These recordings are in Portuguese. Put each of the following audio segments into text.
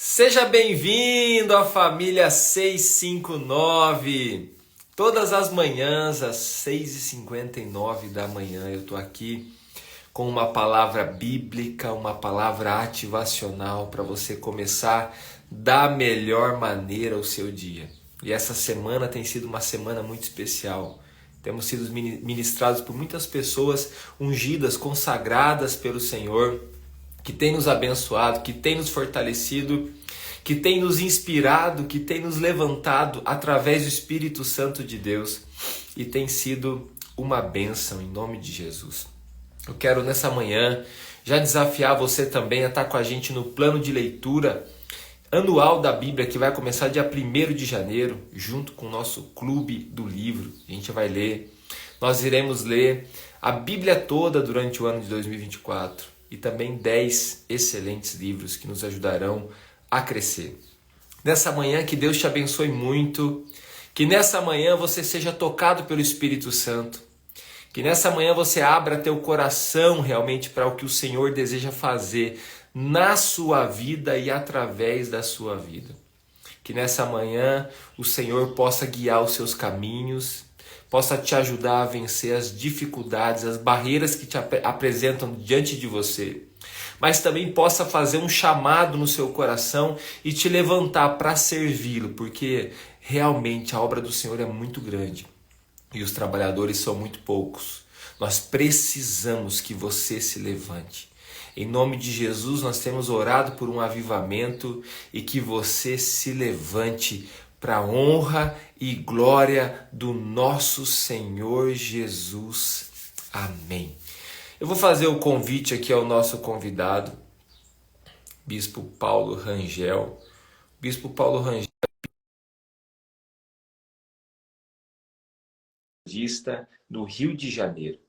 Seja bem-vindo à família 659. Todas as manhãs, às 6h59 da manhã, eu estou aqui com uma palavra bíblica, uma palavra ativacional para você começar da melhor maneira o seu dia. E essa semana tem sido uma semana muito especial. Temos sido ministrados por muitas pessoas ungidas, consagradas pelo Senhor, que tem nos abençoado, que tem nos fortalecido, que tem nos inspirado, que tem nos levantado através do Espírito Santo de Deus e tem sido uma bênção em nome de Jesus. Eu quero nessa manhã já desafiar você também a estar com a gente no plano de leitura anual da Bíblia, que vai começar dia 1º de janeiro, junto com o nosso clube do livro. A gente vai ler, nós iremos ler a Bíblia toda durante o ano de 2024 e também 10 excelentes livros que nos ajudarão a crescer. Nessa manhã que Deus te abençoe muito, que nessa manhã você seja tocado pelo Espírito Santo, que nessa manhã você abra teu coração realmente para o que o Senhor deseja fazer na sua vida e através da sua vida. Que nessa manhã o Senhor possa guiar os seus caminhos, possa te ajudar a vencer as dificuldades, as barreiras que te apresentam diante de você, mas também possa fazer um chamado no seu coração e te levantar para servi-lo, porque realmente a obra do Senhor é muito grande e os trabalhadores são muito poucos. Nós precisamos que você se levante. Em nome de Jesus, nós temos orado por um avivamento e que você se levante para a honra e glória do nosso Senhor Jesus. Amém. Eu vou fazer o convite aqui ao nosso convidado, Bispo Paulo Rangel. Bispo Paulo Rangel, do Rio de Janeiro.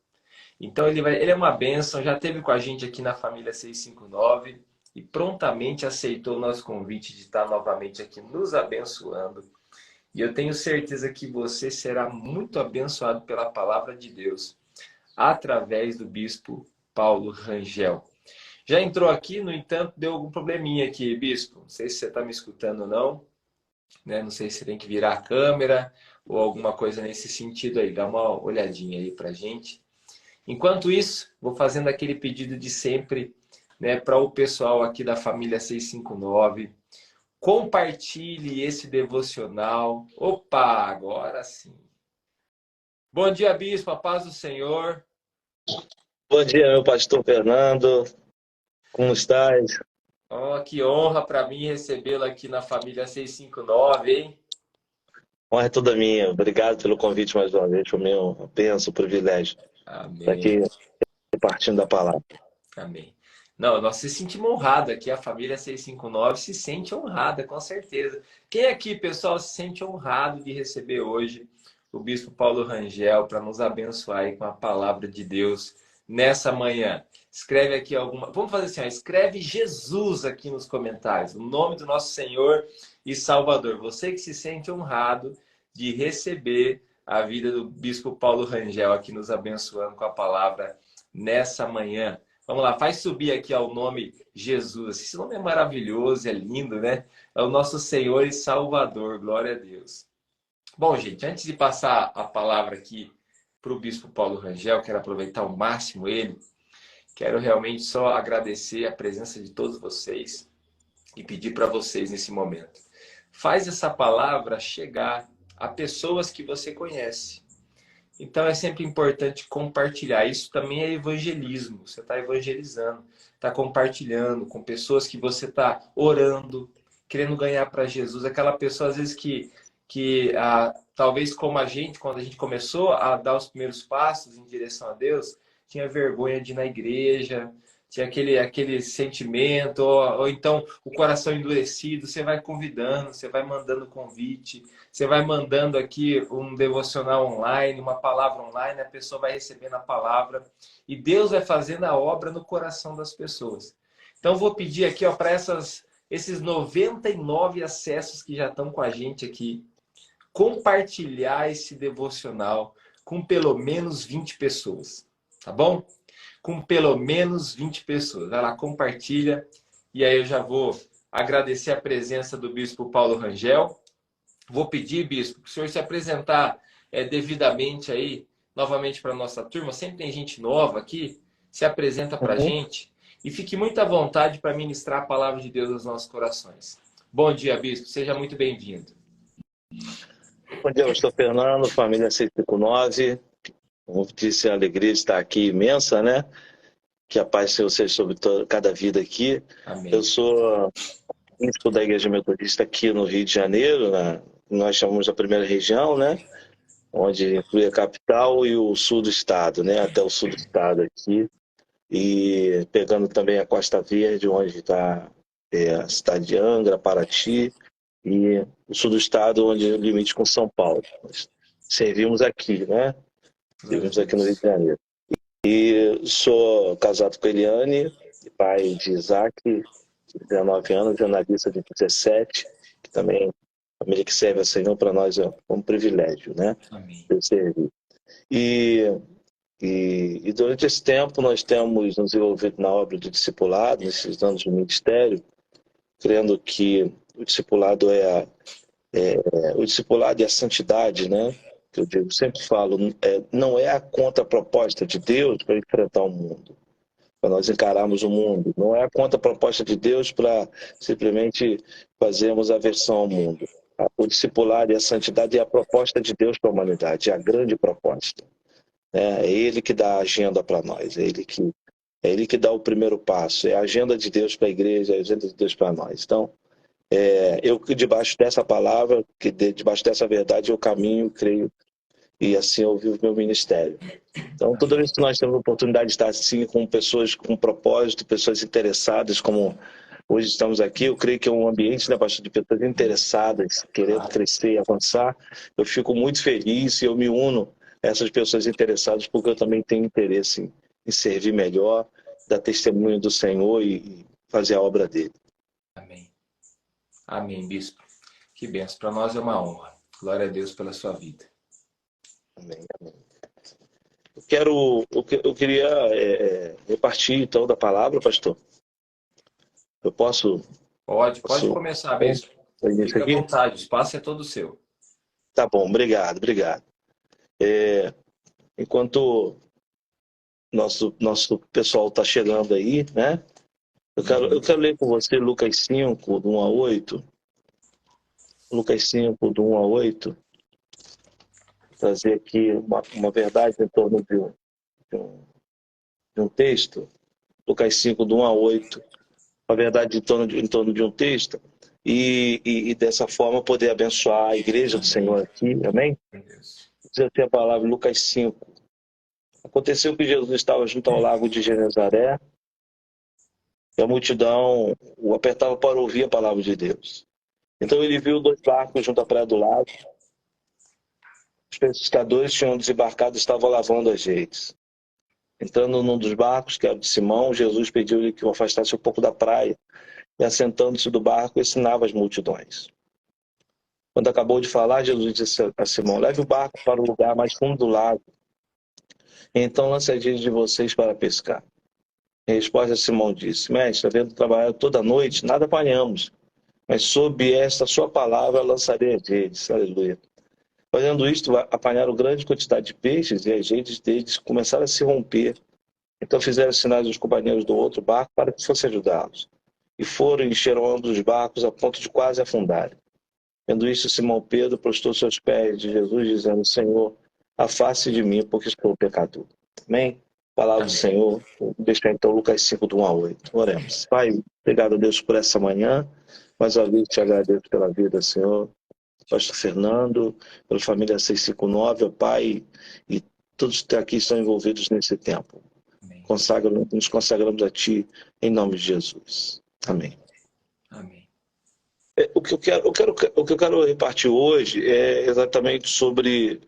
Então ele é uma bênção, já esteve com a gente aqui na família 659 e prontamente aceitou o nosso convite de estar novamente aqui nos abençoando. E eu tenho certeza que você será muito abençoado pela palavra de Deus através do Bispo Paulo Rangel. Já entrou aqui, no entanto, deu algum probleminha aqui, Bispo. Não sei se você está me escutando ou não, né? Não sei se você tem que virar a câmera ou alguma coisa nesse sentido aí. Dá uma olhadinha aí pra gente. Enquanto isso, vou fazendo aquele pedido de sempre, né, para o pessoal aqui da família 659. Compartilhe esse devocional. Opa, agora sim. Bom dia, Bispo, a paz do Senhor. Bom dia, meu pastor Fernando. Como estás? Oh, que honra para mim recebê-lo aqui na família 659, hein? Honra é toda minha. Obrigado pelo convite mais uma vez. Foi meu benção, privilégio estar Amém, aqui repartindo da palavra. amém. Não, nós se sentimos honrados aqui, a família 659 se sente honrada, com certeza. Quem aqui, pessoal, se sente honrado de receber hoje o Bispo Paulo Rangel para nos abençoar aí com a palavra de Deus nessa manhã? Escreve aqui alguma... Vamos fazer assim, ó, escreve Jesus aqui nos comentários, o nome do nosso Senhor e Salvador. Você que se sente honrado de receber a vida do Bispo Paulo Rangel aqui nos abençoando com a palavra nessa manhã. Vamos lá, faz subir aqui ao nome Jesus. Esse nome é maravilhoso, é lindo, né? É o nosso Senhor e Salvador, glória a Deus. Bom, gente, antes de passar a palavra aqui para o Bispo Paulo Rangel, quero aproveitar ao máximo ele. Quero realmente só agradecer a presença de todos vocês e pedir para vocês nesse momento. Faz essa palavra chegar a pessoas que você conhece. Então é sempre importante compartilhar. Isso também é evangelismo. Você está evangelizando, está compartilhando com pessoas que você está orando, querendo ganhar para Jesus. Aquela pessoa, às vezes, que talvez como a gente, quando a gente começou a dar os primeiros passos em direção a Deus, tinha vergonha de ir na igreja, tinha aquele sentimento, ou então o coração endurecido. Você vai convidando, você vai mandando convite, você vai mandando aqui um devocional online, uma palavra online, a pessoa vai recebendo a palavra e Deus vai fazendo a obra no coração das pessoas. Então vou pedir aqui para esses 99 acessos que já estão com a gente aqui, compartilhar esse devocional com pelo menos 20 pessoas, tá bom? Com pelo menos 20 pessoas. Vai lá, compartilha e aí eu já vou agradecer a presença do bispo Paulo Rangel. Vou pedir, bispo, para o senhor se apresentar devidamente aí, novamente para a nossa turma. Sempre tem gente nova aqui, se apresenta para a Uhum. gente e fique muito à vontade para ministrar a palavra de Deus aos nossos corações. Bom dia, bispo, seja muito bem-vindo. Bom dia, pastor Fernando, família 659. Como disse, a alegria de estar aqui imensa, né? Que a paz seja sobre cada vida aqui. Amém. Eu sou bispo da Igreja Metodista aqui no Rio de Janeiro, nós chamamos a primeira região, né? Onde inclui a capital e o sul do estado, né? Até o sul do estado aqui. E pegando também a Costa Verde, onde está a cidade de Angra, Paraty, e o sul do estado, onde é o limite com São Paulo. Nós servimos aqui, né? Servimos aqui no Rio de Janeiro. E sou casado com a Eliane, pai de Isaac, de 19 anos, jornalista de 17, que também, a família que serve a Senhor, para nós é um privilégio, né? Amém. Eu servir. E durante esse tempo nós temos nos envolvido na obra do discipulado, nesses anos de ministério, crendo que o discipulado o discipulado e a santidade, né? Que eu digo, sempre falo, não é a contraproposta de Deus para enfrentar o mundo, para nós encararmos o mundo. Não é a contraproposta de Deus para simplesmente fazermos aversão ao mundo. O discipulado e a santidade é a proposta de Deus para a humanidade, é a grande proposta. É Ele que dá a agenda para nós, é Ele que dá o primeiro passo, é a agenda de Deus para a igreja, é a agenda de Deus para nós. Então, eu debaixo dessa palavra, debaixo dessa verdade, eu caminho, creio, e assim eu vivo meu ministério. Então, toda vez que nós temos a oportunidade de estar assim, com pessoas com propósito, pessoas interessadas, como hoje estamos aqui, eu creio que é um ambiente, né, pastor, de pessoas interessadas, querendo crescer e avançar. Eu fico muito feliz e eu me uno a essas pessoas interessadas, porque eu também tenho interesse em servir melhor, dar testemunho do Senhor e fazer a obra dele. Amém. Amém, bispo. Que benção. Para nós é uma honra. Glória a Deus pela sua vida. Amém, amém. Eu queria repartir, então, da palavra, pastor. Eu posso... Pode começar, bispo. Fique à vontade, o espaço é todo seu. Tá bom, obrigado. Enquanto nosso pessoal está chegando aí, né? Eu quero ler com você Lucas 5, do 1 a 8. Lucas 5, do 1 a 8. Trazer aqui uma verdade em torno de um texto. Lucas 5, do 1 a 8. Uma verdade em torno de um texto. E dessa forma poder abençoar a igreja do Senhor aqui. Amém? Diz assim a palavra, Lucas 5. Aconteceu que Jesus estava junto ao lago de Genezaré e a multidão o apertava para ouvir a palavra de Deus. Então ele viu 2 barcos junto à praia do lago. Os pescadores tinham desembarcado e estavam lavando as redes. Entrando num dos barcos, que era o de Simão, Jesus pediu-lhe que o afastasse um pouco da praia e, assentando-se do barco, ensinava as multidões. Quando acabou de falar, Jesus disse a Simão: leve o barco para o lugar mais fundo do lago. Então lance as redes de vocês para pescar. Em resposta, Simão disse: mestre, havendo trabalhado toda a noite, nada apanhamos, mas sob esta sua palavra lançarei as redes. Aleluia. Fazendo isto, apanharam grande quantidade de peixes e as redes deles começaram a se romper. Então fizeram sinais aos companheiros do outro barco para que fosse ajudá-los. E foram e encheram ambos os barcos a ponto de quase afundarem. Vendo isso, Simão Pedro prostrou seus pés de Jesus, dizendo: Senhor, afaste de mim, porque estou pecador. Amém? Palavra do Senhor. Vou deixar então Lucas 5, do 1 a 8. Oremos. Pai, obrigado a Deus por essa manhã. Mais uma vez te agradeço pela vida, Senhor. Pastor Fernando, pela família 659, ó Pai, e todos que aqui estão envolvidos nesse tempo. Nos consagramos a Ti, em nome de Jesus. Amém. Amém. O que eu quero repartir hoje é exatamente sobre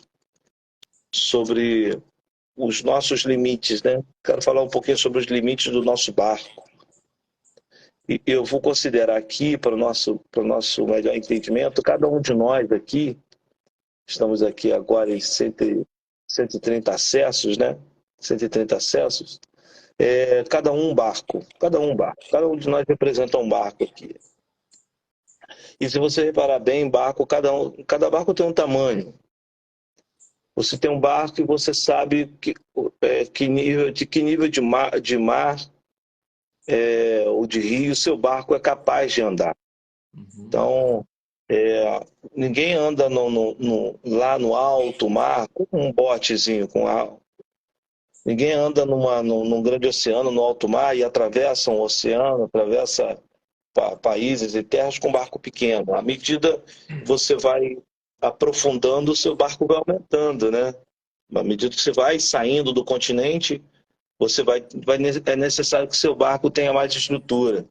os nossos limites, né? Quero falar um pouquinho sobre os limites do nosso barco. E eu vou considerar aqui, para o nosso melhor entendimento, cada um de nós aqui, estamos aqui agora em 130 acessos, né? 130 acessos. Cada um barco. Cada um de nós representa um barco aqui. E se você reparar bem, barco, cada barco tem um tamanho. Você tem um barco e você sabe de que nível de mar ou de rio o seu barco é capaz de andar. Então, ninguém anda lá no alto mar com um botezinho, ninguém anda num grande oceano, no alto mar, e atravessa um oceano, atravessa países e terras com barco pequeno. À medida que você vai aprofundando, o seu barco vai aumentando, né? À medida que você vai saindo do continente, é necessário que o seu barco tenha mais estrutura.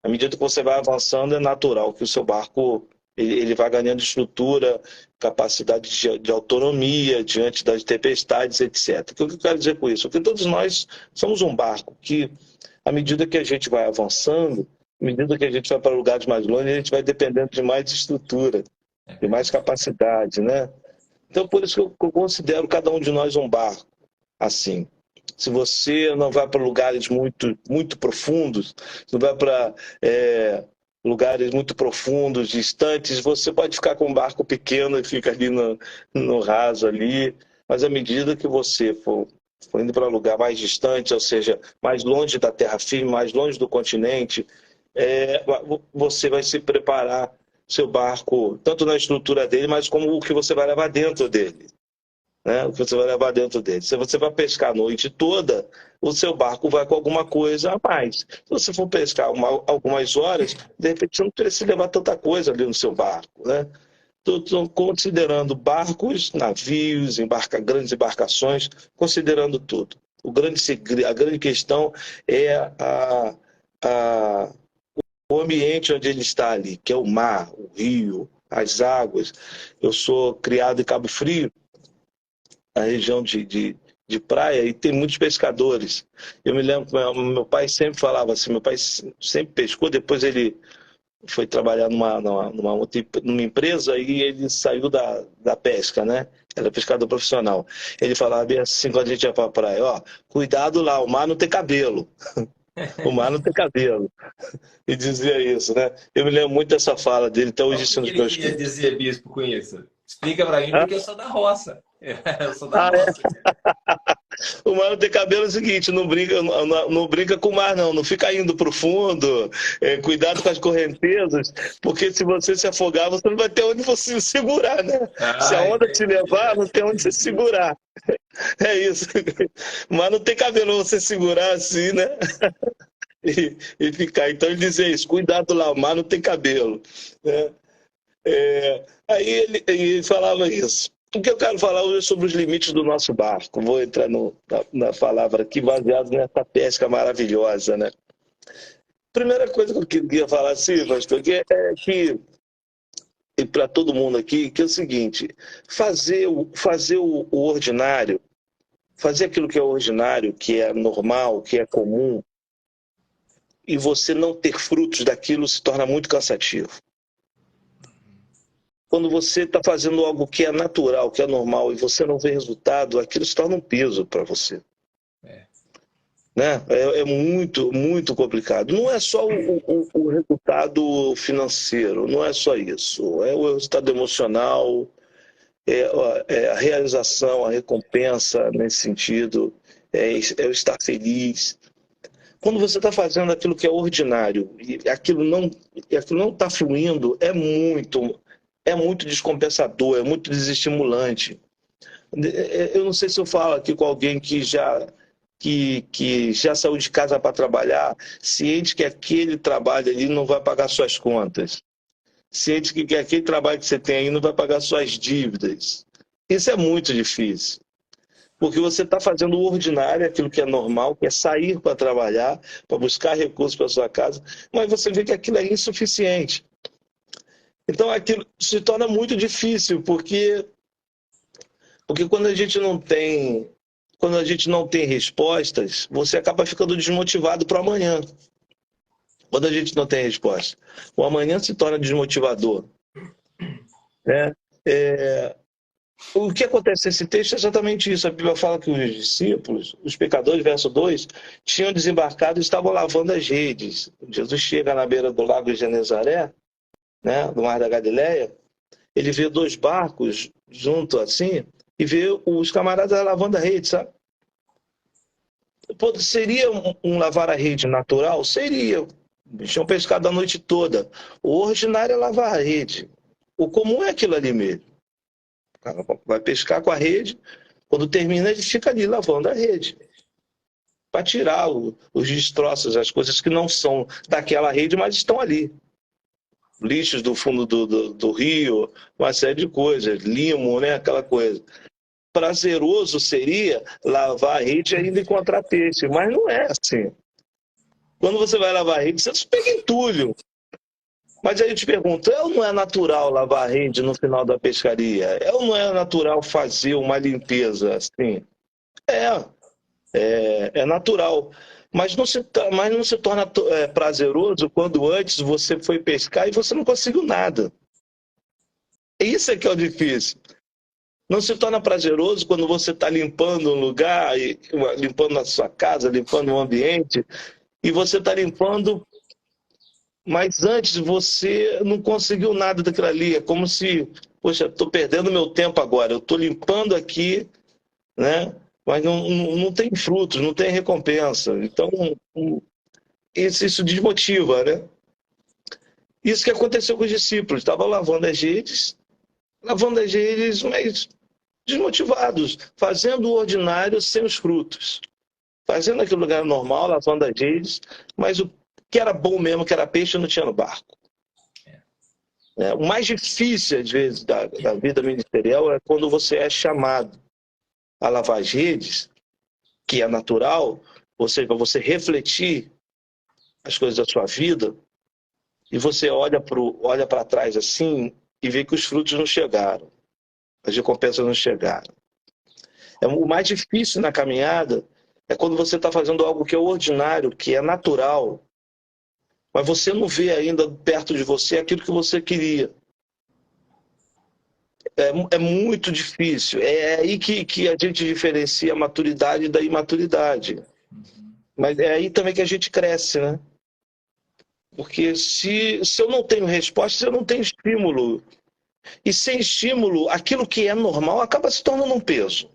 À medida que você vai avançando, é natural que o seu barco ele vai ganhando estrutura, capacidade de autonomia diante das tempestades, etc. O que eu quero dizer com isso? Porque todos nós somos um barco que, à medida que a gente vai avançando, à medida que a gente vai para lugares mais longe, a gente vai dependendo de mais estrutura, de mais capacidade, né? Então, por isso que eu considero cada um de nós um barco, assim. Se você não vai para lugares muito, muito profundos, não vai para lugares muito profundos, distantes, você pode ficar com um barco pequeno e fica ali no raso ali, mas à medida que você for indo para um lugar mais distante, ou seja, mais longe da terra firme, mais longe do continente, você vai se preparar seu barco, tanto na estrutura dele, mas como o que você vai levar dentro dele. Né? O que você vai levar dentro dele. Se você vai pescar a noite toda, o seu barco vai com alguma coisa a mais. Se você for pescar algumas horas, de repente você não precisa levar tanta coisa ali no seu barco. Né? Estou considerando barcos, navios, grandes embarcações, considerando tudo. A grande questão é o ambiente onde ele está ali, que é o mar, o rio, as águas. Eu sou criado em Cabo Frio, na região de praia, e tem muitos pescadores. Eu me lembro que meu pai sempre falava assim, meu pai sempre pescou, depois ele foi trabalhar numa empresa e ele saiu da pesca, né? Era pescador profissional. Ele falava bem assim quando a gente ia para a praia, ó, cuidado lá, o mar não tem cabelo. O mar não tem cabelo. E dizia isso, né? Eu me lembro muito dessa fala dele, até hoje O que ensino que os ele meus queria filhos. dizer, bispo, com isso? Explica pra mim, Ah, porque eu sou da roça. Eu sou da ah, é? roça. O mar não tem cabelo é o seguinte, não brinca com o mar, não fica indo para o fundo, cuidado com as correntezas, porque se você se afogar, você não vai ter onde você se segurar, né? Se a Ah, onda te entendi. levar, não tem onde você se segurar. É isso. Mas não tem cabelo você segurar assim, né? E ficar. Então ele dizia isso, cuidado lá, o mar não tem cabelo. Né? Aí ele falava isso. O que eu quero falar hoje é sobre os limites do nosso barco. Vou entrar na palavra aqui, baseado nessa pesca maravilhosa, né? Primeira coisa que eu queria falar assim, pastor, e para todo mundo aqui, que é o seguinte: fazer o ordinário, fazer aquilo que é ordinário, que é normal, que é comum, e você não ter frutos daquilo se torna muito cansativo. Quando você está fazendo algo que é natural, que é normal, e você não vê resultado, aquilo se torna um peso para você. Né? É muito, muito complicado. Não é só o resultado financeiro, não é só isso. É o resultado emocional, é a realização, a recompensa nesse sentido, é o estar feliz. Quando você está fazendo aquilo que é ordinário e aquilo não está fluindo, é muito descompensador, é muito desestimulante. Eu não sei se eu falo aqui com alguém que já saiu de casa para trabalhar, ciente que aquele trabalho ali não vai pagar suas contas, ciente que aquele trabalho que você tem aí não vai pagar suas dívidas. Isso é muito difícil, porque você está fazendo o ordinário, aquilo que é normal, que é sair para trabalhar, para buscar recursos para sua casa, mas você vê que aquilo é insuficiente. Então aquilo se torna muito difícil, porque quando a gente não tem respostas, você acaba ficando desmotivado para o amanhã. Quando a gente não tem resposta, o amanhã se torna desmotivador. Né? O que acontece nesse texto é exatamente isso. A Bíblia fala que os discípulos, os pecadores, verso 2, tinham desembarcado e estavam lavando as redes. Jesus chega na beira do lago de Genezaré né, do Mar da Galileia, ele vê dois barcos junto assim e vê os camaradas lavando a rede, sabe? Pô, seria um lavar a rede natural? Seria. Eles tinham pescado a noite toda. O ordinário é lavar a rede. O comum é aquilo ali mesmo. O cara vai pescar com a rede, quando termina ele fica ali lavando a rede. Para tirar os destroços, as coisas que não são daquela rede, mas estão ali. Lixos do fundo do rio, uma série de coisas, limo, né? Aquela coisa. Prazeroso seria lavar a rede e ainda encontrar peixe, mas não é assim. Quando você vai lavar a rede, você se pega entulho. Mas aí eu te pergunto, é ou não é natural lavar a rede no final da pescaria? É ou não é natural fazer uma limpeza assim? É natural. Mas não se torna prazeroso quando antes você foi pescar e você não conseguiu nada. Isso é que é o difícil. Não se torna prazeroso quando você está limpando um lugar, limpando a sua casa, limpando o ambiente, e você está limpando, mas antes você não conseguiu nada daquilo ali. É como se, poxa, estou perdendo meu tempo agora. Eu estou limpando aqui, né? Mas não tem frutos, não tem recompensa. Então, isso desmotiva, né? Isso que aconteceu com os discípulos. Estavam lavando as redes, mas desmotivados, fazendo o ordinário sem os frutos. Fazendo aquele lugar normal, lavando as redes, mas o que era bom mesmo, que era peixe, não tinha no barco. O mais difícil, às vezes, da vida ministerial é quando você é chamado a lavar as redes, que é natural, ou seja, para você refletir as coisas da sua vida, e você olha para trás assim e vê que os frutos não chegaram, as recompensas não chegaram. O mais difícil na caminhada é quando você está fazendo algo que é ordinário, que é natural, mas você não vê ainda perto de você aquilo que você queria. É muito difícil. É aí que a gente diferencia a maturidade da imaturidade. Mas é aí também que a gente cresce, né? Porque se eu não tenho resposta, eu não tenho estímulo. E sem estímulo, aquilo que é normal acaba se tornando um peso.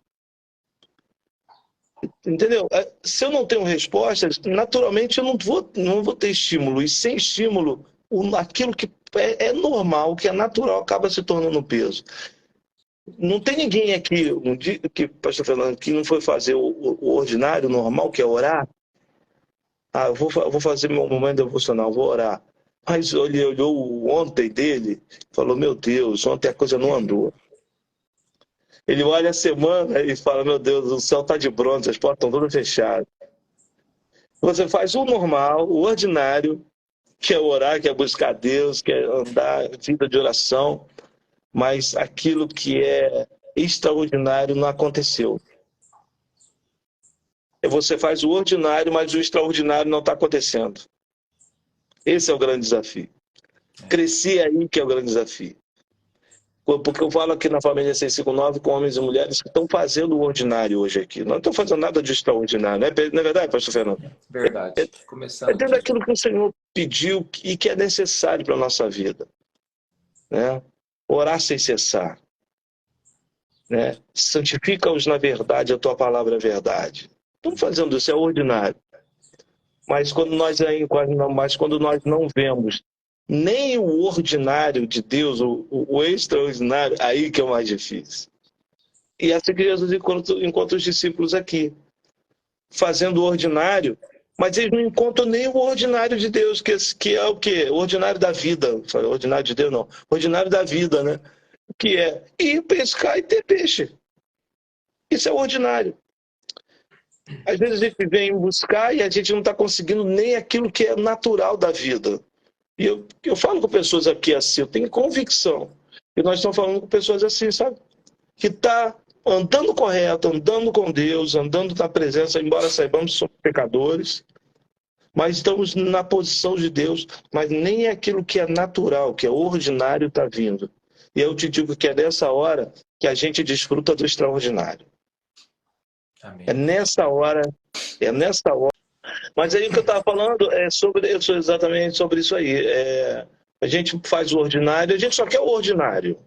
Entendeu? Se eu não tenho respostas, naturalmente eu não vou ter estímulo. E sem estímulo, aquilo que é normal, que é natural, acaba se tornando um peso. Não tem ninguém aqui, pastor Fernando, que não foi fazer o ordinário, normal, que é orar. Eu vou fazer meu momento devocional, vou orar. Mas ele olhou ontem dele, falou, meu Deus, ontem a coisa não andou. Ele olha a semana e fala, meu Deus, o céu está de bronze, as portas estão todas fechadas. Você faz o normal, o ordinário, que é orar, que é buscar Deus, que é andar vida de oração, mas aquilo que é extraordinário não aconteceu. Você faz o ordinário, mas o extraordinário não está acontecendo. Esse é o grande desafio. Crescer aí que é o grande desafio. Porque eu falo aqui na família 659 com homens e mulheres que estão fazendo o ordinário hoje aqui. Não estão fazendo nada de extraordinário. Não é verdade, pastor Fernando? Verdade. É dentro daquilo que o Senhor pediu e que é necessário para a nossa vida. Né? Orar sem cessar. Né? Santifica-os na verdade, a tua palavra é verdade. Estamos fazendo isso, é ordinário. Mas quando nós não vemos nem o ordinário de Deus, o extraordinário, aí que é o mais difícil. E assim que Jesus encontra os discípulos aqui, fazendo o ordinário, mas eles não encontram nem o ordinário de Deus, que é o quê? O ordinário da vida. Ordinário de Deus não, ordinário da vida, né? Que é ir pescar e ter peixe. Isso é o ordinário. Às vezes a gente vem buscar e a gente não está conseguindo nem aquilo que é natural da vida. E eu falo com pessoas aqui assim, eu tenho convicção que nós estamos falando com pessoas assim, sabe? Que está andando correto, andando com Deus, andando na presença, embora saibamos que somos pecadores, mas estamos na posição de Deus, mas nem aquilo que é natural, que é ordinário, está vindo. E eu te digo que é nessa hora que a gente desfruta do extraordinário. Amém. É nessa hora. Mas aí o que eu estava falando é exatamente sobre isso aí. A gente faz o ordinário, a gente só quer o ordinário.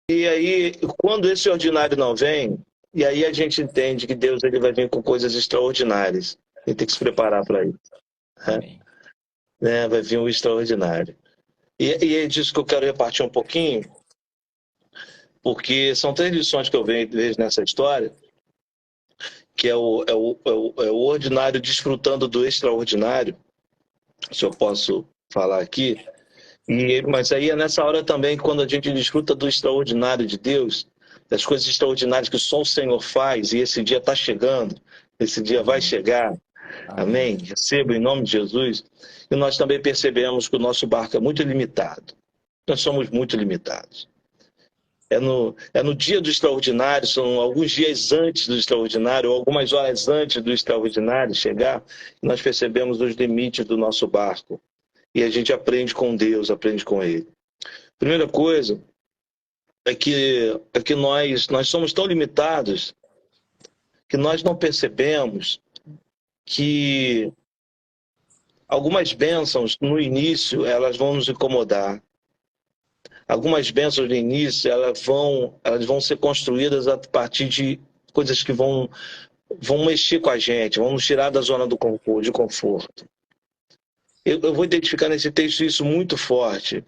E aí, quando esse ordinário não vem, e aí a gente entende que Deus ele vai vir com coisas extraordinárias. A gente tem que se preparar para isso. Né? Vai vir um extraordinário. E é disso que eu quero repartir um pouquinho, porque são 3 lições que eu vejo nessa história, que é o ordinário desfrutando do extraordinário, se eu posso falar aqui. Mas aí é nessa hora também, quando a gente desfruta do extraordinário de Deus, das coisas extraordinárias que só o Senhor faz, e esse dia está chegando, esse dia vai chegar. Amém? Receba em nome de Jesus. E nós também percebemos que o nosso barco é muito limitado. Nós somos muito limitados. É no dia do extraordinário, são alguns dias antes do extraordinário, ou algumas horas antes do extraordinário chegar, que nós percebemos os limites do nosso barco. E a gente aprende com Deus, aprende com Ele. Primeira coisa é que nós somos tão limitados que nós não percebemos que algumas bênçãos no início elas vão nos incomodar. Algumas bênçãos no início elas vão ser construídas a partir de coisas que vão mexer com a gente, vão nos tirar da zona de conforto. Eu vou identificar nesse texto isso muito forte.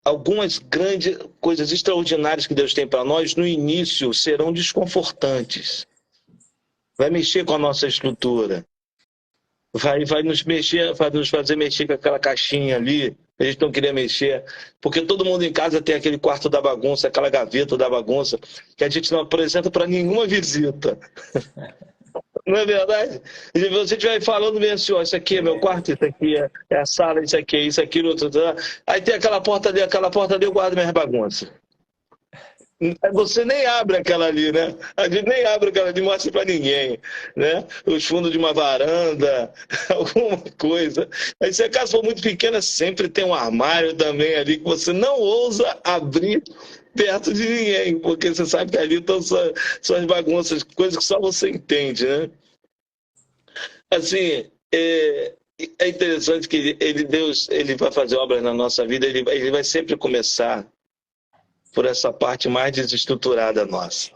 Algumas grandes coisas extraordinárias que Deus tem para nós, no início, serão desconfortantes. Vai mexer com a nossa estrutura. Vai nos fazer mexer com aquela caixinha ali. A gente não queria mexer. Porque todo mundo em casa tem aquele quarto da bagunça, aquela gaveta da bagunça, que a gente não apresenta para nenhuma visita. Não é verdade? Você vai falando bem assim, ó, isso aqui é meu quarto, isso aqui é a sala, isso aqui é isso, aquilo, outro. Aí tem aquela porta ali eu guardo minhas bagunças. Você nem abre aquela ali, né? A gente nem abre aquela ali, mostra pra ninguém, né? Os fundos de uma varanda, alguma coisa. Aí se a casa for muito pequena, sempre tem um armário também ali que você não ousa abrir perto de ninguém, porque você sabe que ali estão suas bagunças, coisas que só você entende, né? Assim, é interessante que Deus ele vai fazer obras na nossa vida, ele vai sempre começar por essa parte mais desestruturada nossa,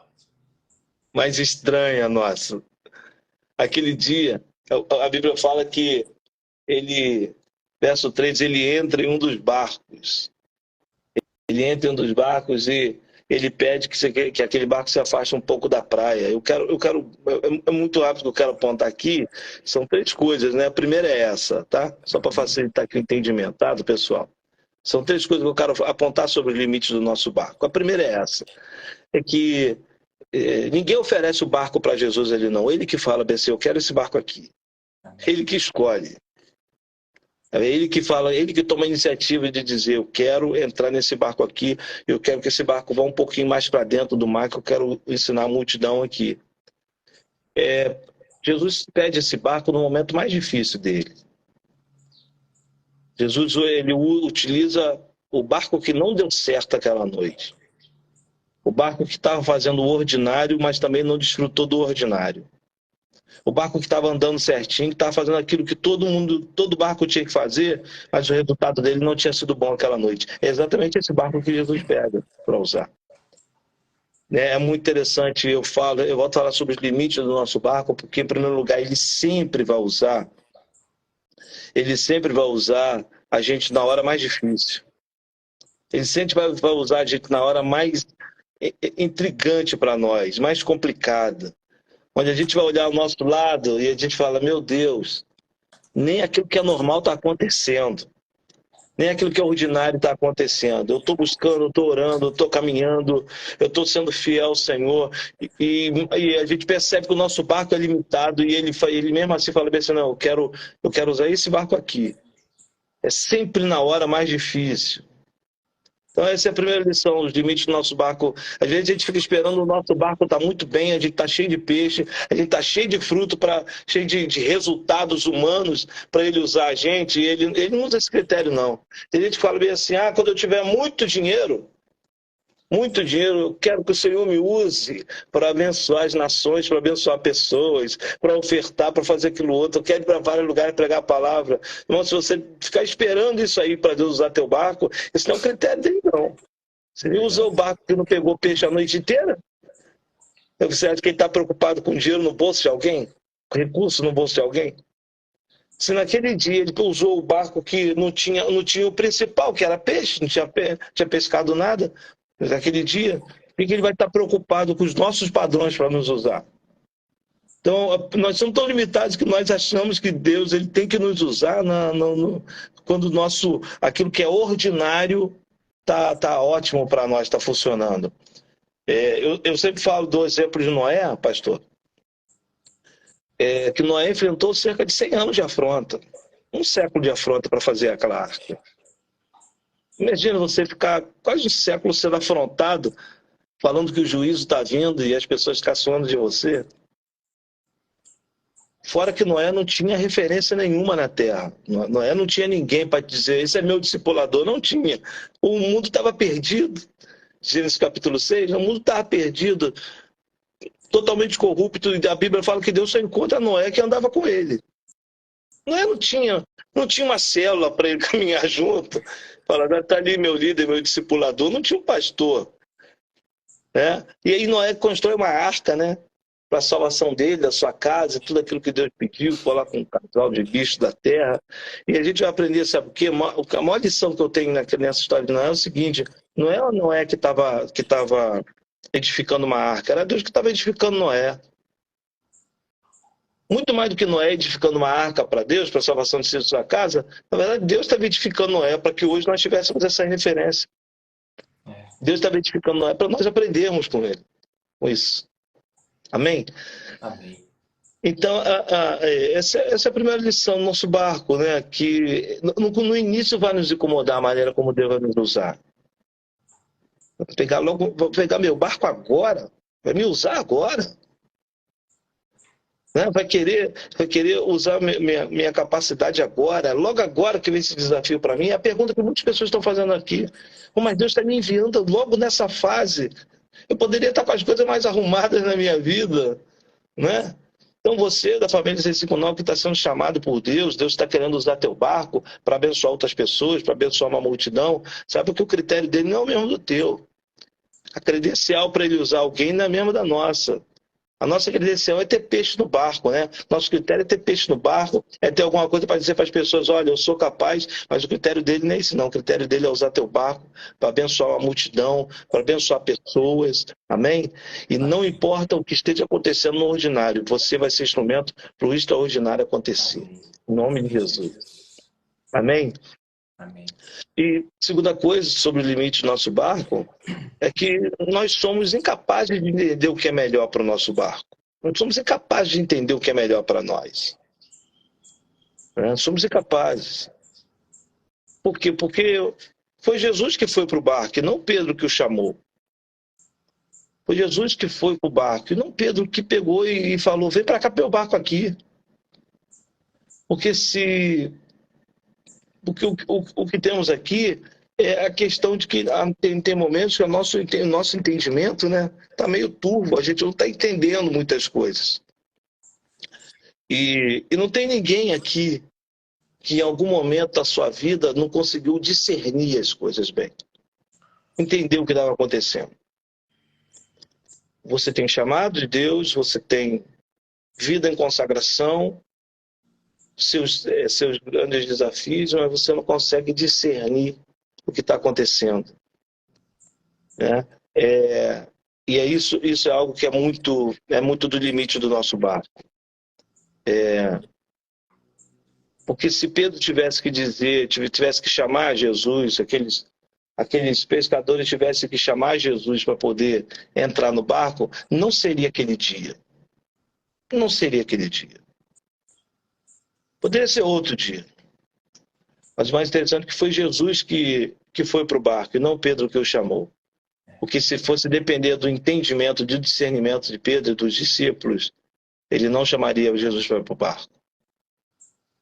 mais estranha nossa. Aquele dia, a Bíblia fala que verso 3, ele entra em um dos barcos. Ele entra em um dos barcos e ele pede que aquele barco se afaste um pouco da praia. É muito rápido que eu quero apontar aqui. São 3 coisas, né? A primeira é essa, tá? Só para facilitar aqui o entendimento, tá, do pessoal? São 3 coisas que eu quero apontar sobre os limites do nosso barco. A primeira é essa. É que ninguém oferece o barco para Jesus, ele não. Ele que fala, BC, eu quero esse barco aqui. Ele que escolhe. É ele que fala, ele que toma a iniciativa de dizer, eu quero entrar nesse barco aqui, eu quero que esse barco vá um pouquinho mais para dentro do mar, que eu quero ensinar a multidão aqui. Jesus pede esse barco no momento mais difícil dele. Jesus ele utiliza o barco que não deu certo aquela noite. O barco que estava fazendo o ordinário, mas também não desfrutou do ordinário. O barco que estava andando certinho, que estava fazendo aquilo que todo barco tinha que fazer, mas o resultado dele não tinha sido bom aquela noite. É exatamente esse barco que Jesus pega para usar. É muito interessante, eu volto a falar sobre os limites do nosso barco, porque, em primeiro lugar, ele sempre vai usar a gente na hora mais difícil. Ele sempre vai usar a gente na hora mais intrigante para nós, mais complicada. Onde a gente vai olhar ao nosso lado e a gente fala, meu Deus, nem aquilo que é normal está acontecendo. Nem aquilo que é ordinário está acontecendo. Eu estou buscando, eu estou orando, eu estou caminhando, eu estou sendo fiel ao Senhor. E a gente percebe que o nosso barco é limitado e ele mesmo assim fala assim, não, eu quero usar esse barco aqui. É sempre na hora mais difícil. Então essa é a primeira lição, os limites do nosso barco. Às vezes a gente fica esperando o nosso barco estar muito bem, a gente está cheio de peixe, a gente está cheio de fruto, cheio de resultados humanos para ele usar a gente, e ele não usa esse critério não. Tem gente que fala bem assim, quando eu tiver muito dinheiro, muito dinheiro. Eu quero que o Senhor me use para abençoar as nações, para abençoar pessoas, para ofertar, para fazer aquilo outro. Eu quero ir para vários lugares pregar a palavra. Irmão, se você ficar esperando isso aí para Deus usar teu barco, isso não é um critério dele, não. Se ele usou o barco que não pegou peixe a noite inteira, você acha que ele está preocupado com dinheiro no bolso de alguém? Com recurso no bolso de alguém? Se naquele dia ele usou o barco que não tinha o principal, que era peixe, não tinha pescado nada, naquele dia, por que ele vai estar preocupado com os nossos padrões para nos usar? Então, nós somos tão limitados que nós achamos que Deus ele tem que nos usar quando aquilo que é ordinário tá ótimo para nós, está funcionando. Eu sempre falo do exemplo de Noé, pastor, que Noé enfrentou cerca de 100 anos de afronta. Um século de afronta para fazer aquela arca. Imagina você ficar quase um século sendo afrontado, falando que o juízo está vindo e as pessoas caçoando de você. Fora que Noé não tinha referência nenhuma na Terra. Noé não tinha ninguém para dizer, esse é meu discipulador. Não tinha. O mundo estava perdido. Gênesis capítulo 6, o mundo estava perdido, totalmente corrupto, e a Bíblia fala que Deus só encontra Noé que andava com ele. Noé não tinha uma célula para ele caminhar junto. Falar, está ali meu líder, meu discipulador. Não tinha um pastor. Né? E aí Noé constrói uma arca, né? Para a salvação dele, da sua casa, tudo aquilo que Deus pediu, falar com um casal de bichos da terra. E a gente vai aprender, sabe o quê? A maior lição que eu tenho nessa história de Noé é o seguinte: não é o Noé que estava edificando uma arca, era Deus que estava edificando Noé. Muito mais do que Noé edificando uma arca para Deus, para a salvação de sua casa, na verdade Deus estava edificando Noé para que hoje nós tivéssemos essa referência. Deus estava edificando Noé para nós aprendermos com ele, com isso. Amém? Amém. Então, essa é a primeira lição do nosso barco, né? Que no início vai nos incomodar a maneira como Deus vai nos usar. Vou pegar meu barco agora, vai me usar agora. Né? Vai querer usar minha capacidade agora, logo agora que vem esse desafio para mim. É a pergunta que muitas pessoas estão fazendo aqui. Mas Deus está me enviando logo nessa fase. Eu poderia estar com as coisas mais arrumadas na minha vida, né? Então você, da família 659, que está sendo chamado por Deus está querendo usar teu barco para abençoar outras pessoas, para abençoar uma multidão, sabe que o critério dele não é o mesmo do teu. A credencial para ele usar alguém não é a mesma da nossa. A nossa credencial é ter peixe no barco, né? Nosso critério é ter peixe no barco, é ter alguma coisa para dizer para as pessoas, olha, eu sou capaz, mas o critério dele não é esse não. O critério dele é usar teu barco para abençoar uma multidão, para abençoar pessoas, amém? E não importa o que esteja acontecendo no ordinário, você vai ser instrumento para o extraordinário acontecer. Em nome de Jesus. Amém? Amém. E segunda coisa sobre o limite do nosso barco é que nós somos incapazes de entender o que é melhor para o nosso barco. Nós somos incapazes de entender o que é melhor para nós. Somos incapazes. Por quê? Porque foi Jesus que foi para o barco e não Pedro que o chamou. Foi Jesus que foi para o barco e não Pedro que pegou e falou, vem para cá para o barco aqui. Porque o que temos aqui é a questão de que tem momentos que o nosso entendimento, né, está meio turvo, a gente não está entendendo muitas coisas. E não tem ninguém aqui que em algum momento da sua vida não conseguiu discernir as coisas bem. Entender o que estava acontecendo. Você tem chamado de Deus, você tem vida em consagração, seus grandes desafios, mas você não consegue discernir o que está acontecendo. Né? E isso é algo que é muito do limite do nosso barco. Porque se Pedro tivesse que chamar Jesus, aqueles pescadores tivessem que chamar Jesus para poder entrar no barco, não seria aquele dia. Não seria aquele dia. Poderia ser outro dia. Mas o mais interessante é que foi Jesus que foi para o barco e não Pedro que o chamou. Porque se fosse depender do entendimento, do discernimento de Pedro e dos discípulos, ele não chamaria Jesus para o barco.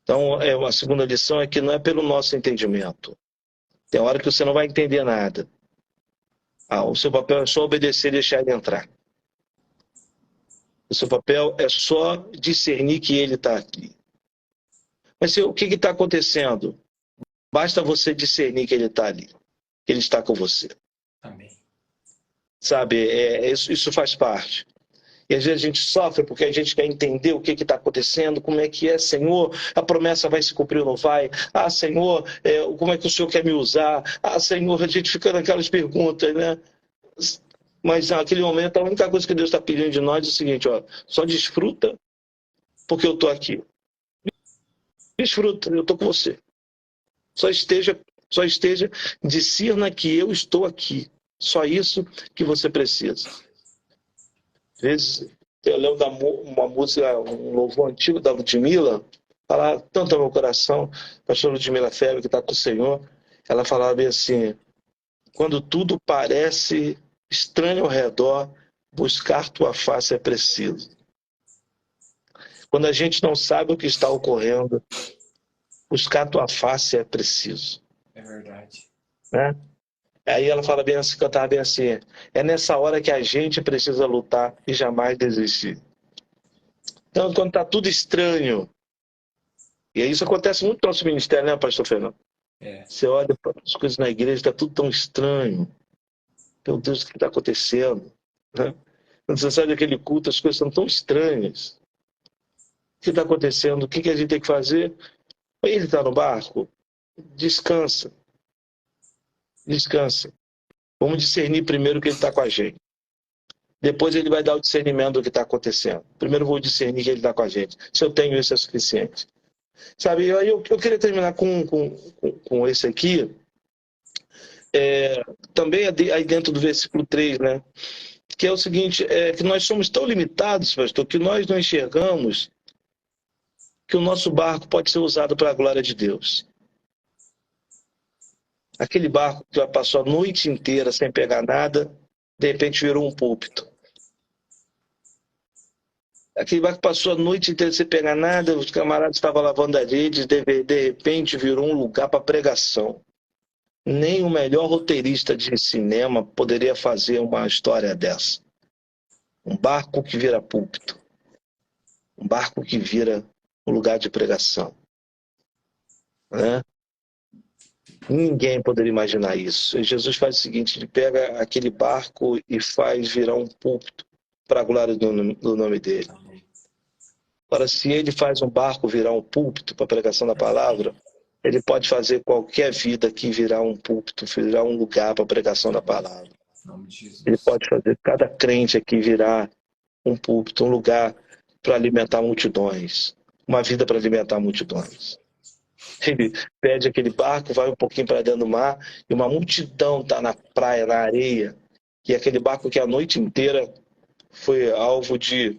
Então, a segunda lição é que não é pelo nosso entendimento. Tem hora que você não vai entender nada. O seu papel é só obedecer e deixar ele entrar. O seu papel é só discernir que ele está aqui. Mas o que está acontecendo? Basta você discernir que ele está ali, que ele está com você. Amém. Sabe, isso faz parte. E às vezes a gente sofre porque a gente quer entender o que está acontecendo, como é que é, Senhor, a promessa vai se cumprir ou não vai? Ah, Senhor, como é que o Senhor quer me usar? Ah, Senhor, a gente fica naquelas perguntas, né? Mas naquele momento a única coisa que Deus está pedindo de nós é o seguinte, ó, só desfruta porque eu estou aqui. Desfruta, eu estou com você. Só esteja, discerna que eu estou aqui. Só isso que você precisa. Às vezes, eu lembro uma música, um louvor antigo da Ludmilla, falava tanto ao meu coração, a pastora Ludmilla Febre, que está com o Senhor, ela falava bem assim, quando tudo parece estranho ao redor, buscar tua face é preciso. Quando a gente não sabe o que está ocorrendo, buscar tua face é preciso. É verdade. Né? Aí ela fala bem assim, cantava bem assim, é nessa hora que a gente precisa lutar e jamais desistir. Então, quando está tudo estranho, e isso acontece muito no nosso ministério, né, pastor Fernando? Você olha para as coisas na igreja, está tudo tão estranho. Meu Deus, o que está acontecendo? Né? Quando você sai daquele culto, as coisas são tão estranhas. O que está acontecendo? O que a gente tem que fazer? Ele está no barco? Descansa. Descansa. Vamos discernir primeiro que ele está com a gente. Depois ele vai dar o discernimento do que está acontecendo. Primeiro eu vou discernir que ele está com a gente. Se eu tenho isso, é suficiente. Sabe, eu queria terminar com esse aqui. Também aí dentro do versículo 3, né? Que é o seguinte, que nós somos tão limitados, pastor, que nós não enxergamos que o nosso barco pode ser usado para a glória de Deus. Aquele barco que já passou a noite inteira sem pegar nada, de repente virou um púlpito. Aquele barco passou a noite inteira sem pegar nada, os camaradas estavam lavando a rede, de repente virou um lugar para pregação. Nem o melhor roteirista de cinema poderia fazer uma história dessa. Um barco que vira púlpito. Um barco que vira um lugar de pregação. Né? Ninguém poderia imaginar isso. E Jesus faz o seguinte, ele pega aquele barco e faz virar um púlpito para a glória do nome dele. Agora, se ele faz um barco virar um púlpito para a pregação da palavra, ele pode fazer qualquer vida aqui virar um púlpito, virar um lugar para a pregação da palavra. Ele pode fazer cada crente aqui virar um púlpito, um lugar para alimentar multidões, uma vida para alimentar multidões. Ele pede aquele barco, vai um pouquinho para dentro do mar e uma multidão está na praia, na areia, e aquele barco que a noite inteira foi alvo de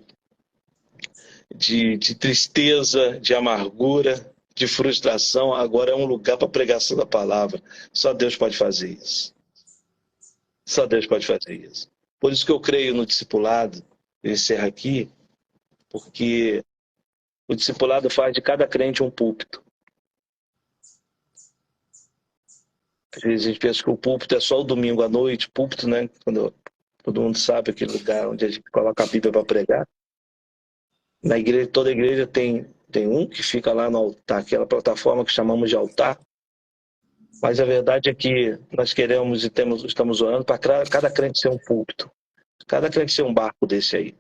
tristeza, de amargura, de frustração, agora é um lugar para pregação da palavra. Só Deus pode fazer isso. Só Deus pode fazer isso. Por isso que eu creio no discipulado, eu encerro aqui, porque o discipulado faz de cada crente um púlpito. Às vezes a gente pensa que o púlpito é só o domingo à noite, púlpito, né? Quando todo mundo sabe aquele lugar onde a gente coloca a Bíblia para pregar. Na igreja, toda igreja tem um que fica lá no altar, aquela plataforma que chamamos de altar. Mas a verdade é que nós queremos e estamos orando para cada crente ser um púlpito. Cada crente ser um barco desse aí,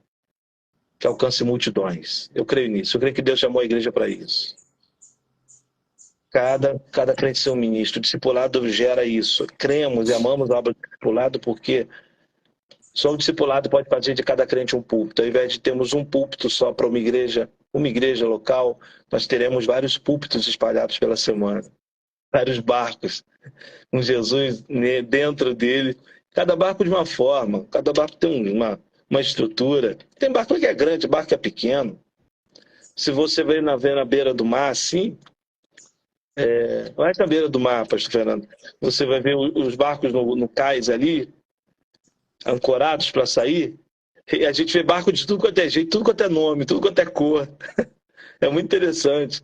que alcance multidões. Eu creio nisso. Eu creio que Deus chamou a igreja para isso. Cada crente ser um ministro. O discipulado gera isso. Cremos e amamos a obra do discipulado porque só o discipulado pode fazer de cada crente um púlpito. Ao invés de termos um púlpito só para uma igreja local, nós teremos vários púlpitos espalhados pela semana. Vários barcos, com Jesus dentro dele. Cada barco de uma forma, cada barco tem uma estrutura. Tem barco que é grande, barco que é pequeno. Se você vê na beira do mar assim, vai na beira do mar, pastor Fernando, você vai ver os barcos no cais ali, ancorados para sair, e a gente vê barco de tudo quanto é jeito, tudo quanto é nome, tudo quanto é cor. É muito interessante,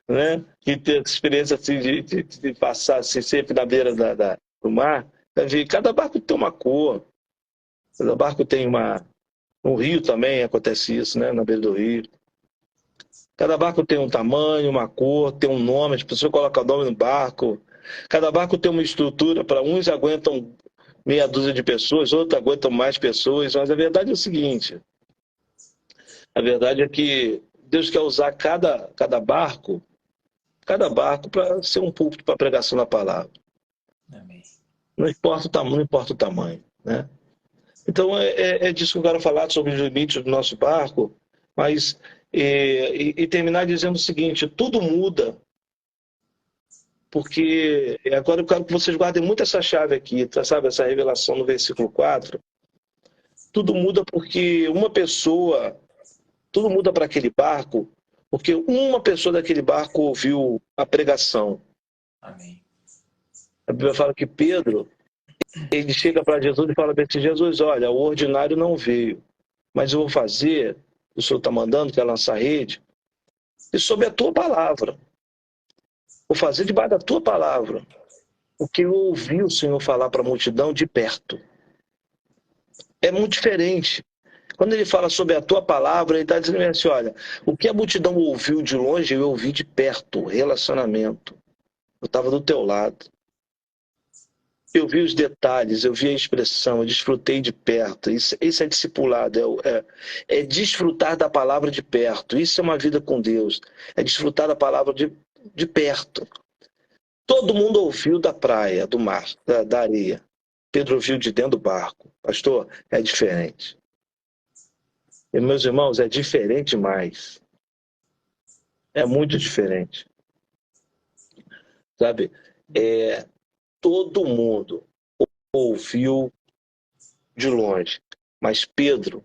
né? E ter essa experiência assim, de passar assim, sempre na beira do mar, Cada barco tem uma cor, cada barco tem uma... No rio também acontece isso, né? Na beira do rio. Cada barco tem um tamanho, uma cor, tem um nome, as pessoas colocam o nome no barco. Cada barco tem uma estrutura, para uns aguentam meia dúzia de pessoas, outros aguentam mais pessoas, mas a verdade é o seguinte, a verdade é que Deus quer usar cada barco para ser um púlpito para a pregação da palavra. Amém. Não importa o tamanho, não importa o tamanho, né? Então é disso que eu quero falar, sobre os limites do nosso barco, mas terminar dizendo o seguinte, tudo muda, porque agora eu quero que vocês guardem muito essa chave aqui, tá, sabe, essa revelação no versículo 4. Tudo muda porque uma pessoa, tudo muda para aquele barco, porque uma pessoa daquele barco ouviu a pregação. Amém. A Bíblia fala que Pedro, ele chega para Jesus e fala assim, Jesus, olha, o ordinário não veio, mas eu vou fazer, o Senhor está mandando, que é lançar rede, e sob a tua palavra. Vou fazer debaixo da tua palavra o que eu ouvi o Senhor falar para a multidão de perto. É muito diferente. Quando ele fala sobre a tua palavra, ele está dizendo assim, olha, o que a multidão ouviu de longe, eu ouvi de perto, relacionamento. Eu estava do teu lado. Eu vi os detalhes, eu vi a expressão, eu desfrutei de perto. Isso é discipulado, é desfrutar da palavra de perto. Isso é uma vida com Deus. É desfrutar da palavra de perto. Todo mundo ouviu da praia, do mar, da areia. Pedro ouviu de dentro do barco. Pastor, é diferente. E, meus irmãos, é diferente demais. É muito diferente. Sabe? Todo mundo ouviu de longe, mas Pedro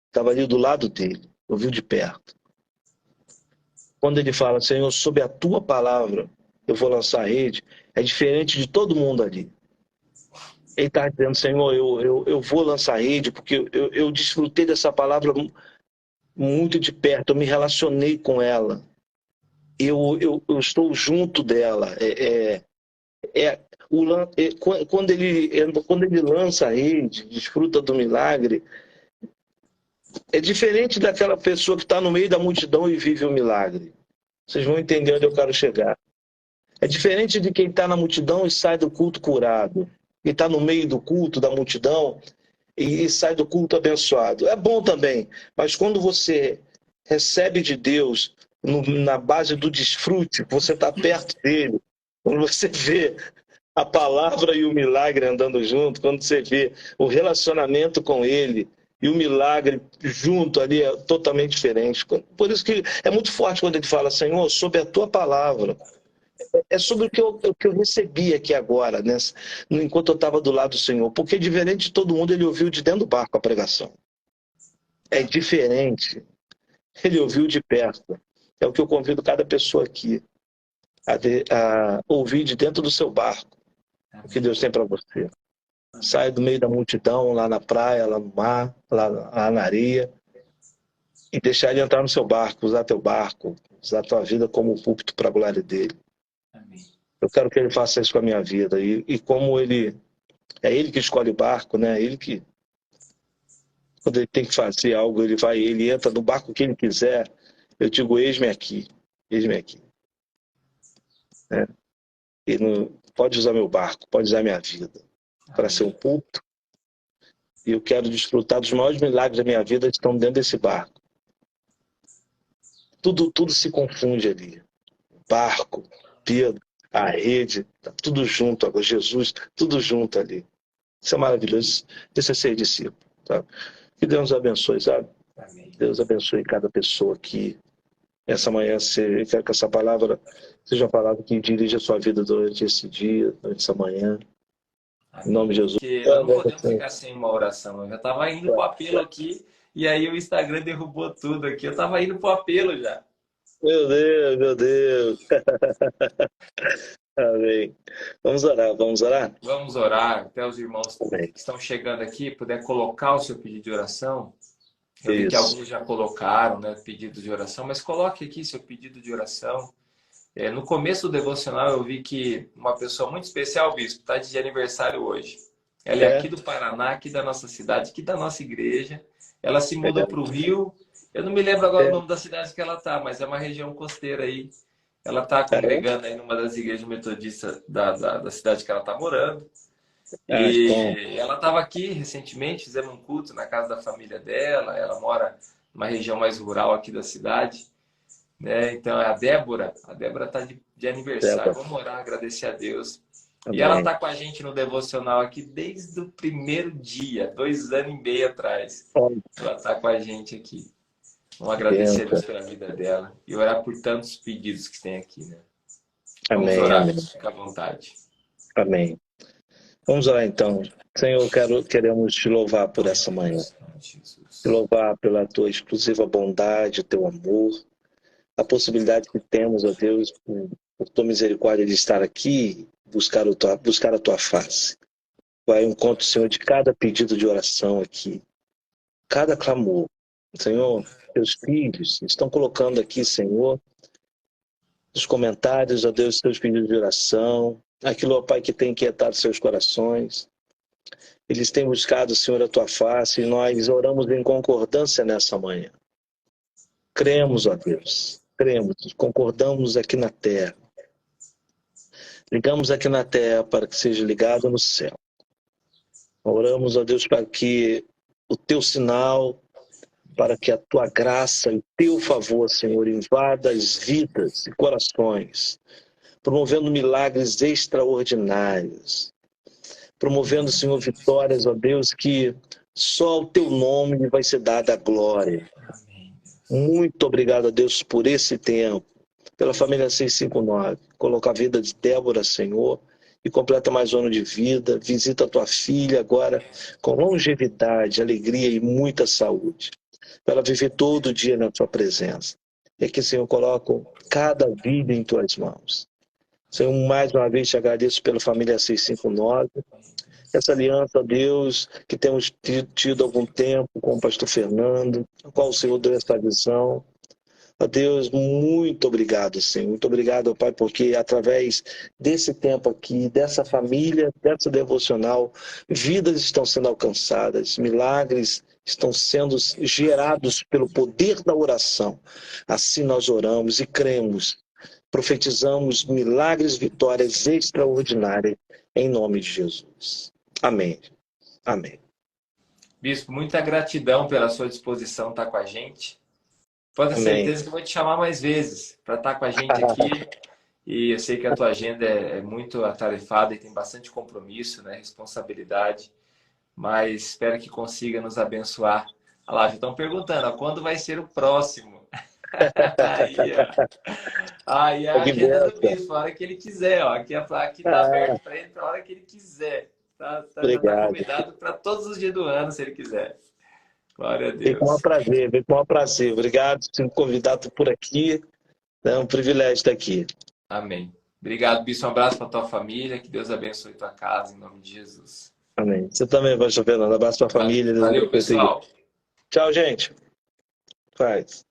estava ali do lado dele, ouviu de perto. Quando ele fala, Senhor, sob a tua palavra eu vou lançar a rede, é diferente de todo mundo ali. Ele está dizendo, Senhor, eu vou lançar a rede porque eu desfrutei dessa palavra muito de perto, eu me relacionei com ela. Eu estou junto dela. Quando ele lança a rede, desfruta do milagre, é diferente daquela pessoa que está no meio da multidão e vive o milagre. Vocês vão entender onde eu quero chegar. É diferente de quem está na multidão e sai do culto curado. Quem está no meio do culto, da multidão, e sai do culto abençoado. É bom também, mas quando você recebe de Deus na base do desfrute, você está perto dele, quando você vê a palavra e o milagre andando junto, quando você vê o relacionamento com ele e o milagre junto ali, é totalmente diferente. Por isso que é muito forte quando ele fala, Senhor, sob a tua palavra. É sobre o que eu recebi aqui agora, né? Enquanto eu estava do lado do Senhor. Porque diferente de todo mundo, ele ouviu de dentro do barco a pregação. É diferente. Ele ouviu de perto. É o que eu convido cada pessoa aqui a ouvir de dentro do seu barco. O que Deus tem para você. Sai do meio da multidão, lá na praia, lá no mar, lá na areia, e deixar ele entrar no seu barco, usar teu barco, usar a tua vida como púlpito para a glória dele. Amém. Eu quero que ele faça isso com a minha vida. E como ele... É ele que escolhe o barco, né? Ele que... Quando ele tem que fazer algo, ele entra no barco que ele quiser. Eu digo, eis-me aqui. Eis-me aqui. É. E não... Pode usar meu barco, pode usar minha vida para ser um púlpito. E eu quero desfrutar dos maiores milagres da minha vida que estão dentro desse barco. Tudo se confunde ali. Barco, Pedro, a rede, tá tudo junto agora. Jesus, tudo junto ali. Isso é maravilhoso. Isso é ser discípulo. Tá? Que Deus nos abençoe, sabe? Amém. Deus abençoe cada pessoa aqui. Essa manhã, eu quero que essa palavra seja uma palavra que dirija a sua vida durante esse dia, durante essa manhã. Amém. Em nome de Jesus. Porque nós não podemos ficar sem uma oração. Eu já estava indo para o apelo aqui, e aí o Instagram derrubou tudo aqui. Eu estava indo para o apelo já. Meu Deus, meu Deus. Amém. Vamos orar, vamos orar? Vamos orar. Até os irmãos Amém. que estão chegando aqui, puder colocar o seu pedido de oração. Eu vi que Isso. alguns já colocaram, né, pedido de oração, mas coloque aqui seu pedido de oração. No começo do devocional eu vi que uma pessoa muito especial, bispo, está de aniversário hoje. Ela é aqui É, do Paraná, aqui da nossa cidade, aqui da nossa igreja. Ela se mudou é, para o Rio. Eu não me lembro agora o é, nome da cidade que ela tá, mas é uma região costeira aí. Ela está é. congregando aí numa das igrejas metodistas da cidade que ela está morando. Ah, que bom. E ela estava aqui recentemente, fizemos um culto na casa da família dela. Ela mora numa região mais rural aqui da cidade, né? Então é a Débora. A Débora está de aniversário. Débora. Vamos orar, agradecer a Deus. E ela Amém. está com a gente no devocional aqui desde o primeiro dia, 2 anos e meio atrás. Ó, Ela está com a gente aqui. Vamos que agradecer a Deus bênção. pela vida dela e orar por tantos pedidos que tem aqui, né? Vamos Amém, orar, amém, fica à vontade. amém. Vamos lá então. Senhor, queremos te louvar por essa manhã. Te Jesus. louvar pela tua exclusiva bondade, o teu amor, a possibilidade que temos, ó Deus, por tua misericórdia de estar aqui, buscar a tua face. Vai ao encontro, Senhor, de cada pedido de oração aqui, cada clamor. Senhor, teus filhos estão colocando aqui, Senhor, nos comentários, ó Deus, teus pedidos de oração, aquilo, ó Pai, que tem inquietado seus corações. Eles têm buscado, Senhor, a tua face e nós oramos em concordância nessa manhã. Cremos, ó Deus, cremos, concordamos aqui na terra. Ligamos aqui na terra para que seja ligado no céu. Oramos, ó Deus, para que o teu sinal, para que a tua graça e o teu favor, Senhor, invada as vidas e corações, promovendo milagres extraordinários, promovendo, Senhor, vitórias, ó Deus, que só ao teu nome vai ser dada a glória. Amém. Muito obrigado a Deus por esse tempo, pela família 659. Coloca a vida de Débora, Senhor, e completa mais um ano de vida. Visita a tua filha agora com longevidade, alegria e muita saúde, para ela viver todo dia na tua presença. E aqui, Senhor, coloco cada vida em tuas mãos. Senhor, mais uma vez te agradeço pela família 659, essa aliança, Deus, que temos tido algum tempo com o pastor Fernando, a qual o Senhor deu essa visão. Ó Deus, muito obrigado, Senhor. Muito obrigado, Pai, porque através desse tempo aqui, dessa família, dessa devocional, vidas estão sendo alcançadas, milagres estão sendo gerados pelo poder da oração. Assim nós oramos e cremos, profetizamos milagres, vitórias extraordinárias, em nome de Jesus. Amém. Amém. Bispo, muita gratidão pela sua disposição estar com a gente. Pode ter Amém. certeza que eu vou te chamar mais vezes para estar com a gente aqui. E eu sei que a tua agenda é muito atarefada e tem bastante compromisso, né? Responsabilidade. Mas espero que consiga nos abençoar. Olha lá, já estão perguntando, ó, quando vai ser o próximo? Aí, ó. Aí a Que agenda do benção. bispo, a hora que ele quiser, ó. Aqui tá Ah, aberto para ele para a hora que ele quiser. Já está obrigado. convidado para todos os dias do ano, se ele quiser. Glória a Vem com o maior Deus. prazer, vem com o maior prazer. Obrigado por ser convidado por aqui. É um privilégio estar aqui. Amém. Obrigado, Bispo. Um abraço para tua família. Que Deus abençoe tua casa, em nome de Jesus. Amém. Você também, pastor Fernando. Abraço para a família. Deus Valeu, abençoe a sua igreja. pessoal. Tchau, gente. Paz.